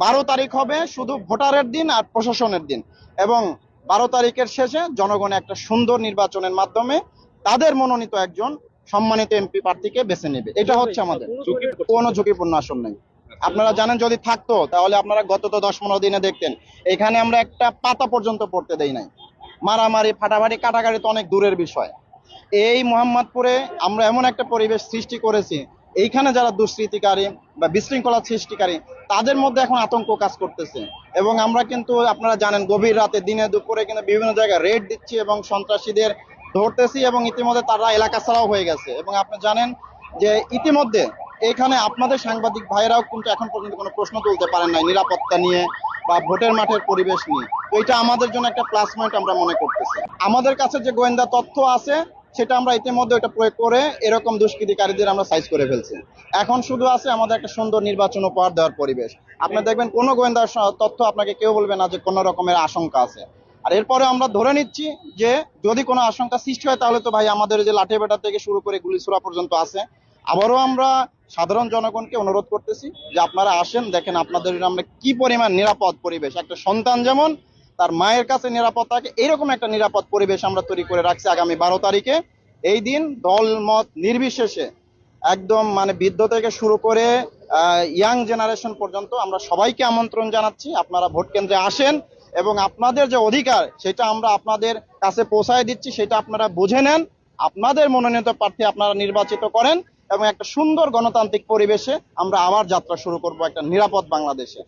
12 তারিখ হবে শুধু ভোটারের দিন আর প্রশাসনের দিন, এবং 12 তারিখের শেষে জনগণ একটা সুন্দর নির্বাচনের মাধ্যমে তাদের মনোনীত একজন সম্মানিত এমপি প্রার্থীকে বেছে নেবে। এটা হচ্ছে আমাদের কোনো ঝুঁকিপূর্ণ আসন নেই। আপনারা জানেন, যদি থাকতো তাহলে আপনারা গত তো 10-15 দিনে দেখতেন এখানে আমরা একটা পাতা পর্যন্ত পড়তে দেই নাই। মারামারি ফাটাফাটি কাটাকাটি তো অনেক দূরের বিষয়। এই মোহাম্মদপুরে আমরা এমন একটা পরিবেশ সৃষ্টি করেছি, এইখানে যারা দুষ্কৃতিকারী বা বিশৃঙ্খলা সৃষ্টিকারী তাদের মধ্যে এখন আতঙ্ক কাজ করতেছে। এবং আমরা কিন্তু আপনারা জানেন গভীর রাতে দিনে দুপুরে কিন্তু বিভিন্ন জায়গায় রেড দিচ্ছি এবং সন্ত্রাসীদের ধরতেছি, এবং ইতিমধ্যে তারা এলাকা ছাড়াও হয়ে গেছে। এবং আপনি জানেন যে ইতিমধ্যে এখানে আপনাদের সাংবাদিক ভাইরাও কিন্তু এখন পর্যন্ত কোনো প্রশ্ন তুলতে পারেন নাই নিরাপত্তা নিয়ে বা ভোটের মাঠের পরিবেশ নিয়ে। তো এটা আমাদের জন্য একটা প্লাস পয়েন্ট আমরা মনে করতেছি। আমাদের কাছে যে গোয়েন্দা তথ্য আছে সেটা আমরা ইতিমধ্যে ওটা প্রয়োগ করে এরকম দুষ্কৃতিকারীদের আমরা সাইজ করে ফেলছি। এখন শুধু আছে আমাদের একটা সুন্দর নির্বাচন উপহার দেওয়ার পরিবেশ। আপনি দেখবেন কোনো গোয়েন্দা তথ্য আপনাকে কেউ বলবে না যে কোনো রকমের আশঙ্কা আছে। আর এরপরে আমরা ধরে নিচ্ছি যে যদি কোনো আশঙ্কা সৃষ্টি হয় তাহলে তো ভাই আমাদের যে লাঠিপেটা থেকে শুরু করে গুলি ছোড়া পর্যন্ত আছে। আবারও আমরা সাধারণ জনগণকে অনুরোধ করতেছি যে আপনারা আসেন, দেখেন আপনাদের আমরা কি পরিমাণ নিরাপদ পরিবেশ, একটা সন্তান যেমন তার মায়ের কাছে নিরাপদ থাকে এরকম একটা নিরাপদ পরিবেশ আমরা তৈরি করে রাখছি আগামী 12 তারিখে। এই দিন দল মত নির্বিশেষে একদম মানে বৃদ্ধ থেকে শুরু করে ইয়াং জেনারেশন পর্যন্ত আমরা সবাইকে আমন্ত্রণ জানাচ্ছি, আপনারা ভোট কেন্দ্রে আসেন এবং আপনাদের যে অধিকার সেটা আমরা আপনাদের কাছে পৌঁছায় দিচ্ছি, সেটা আপনারা বুঝে নেন, আপনাদের মনোনীত প্রার্থী আপনারা নির্বাচিত করেন এবং একটা সুন্দর গণতান্ত্রিক পরিবেশে আমরা আবার যাত্রা শুরু করব একটা নিরাপদ বাংলাদেশে।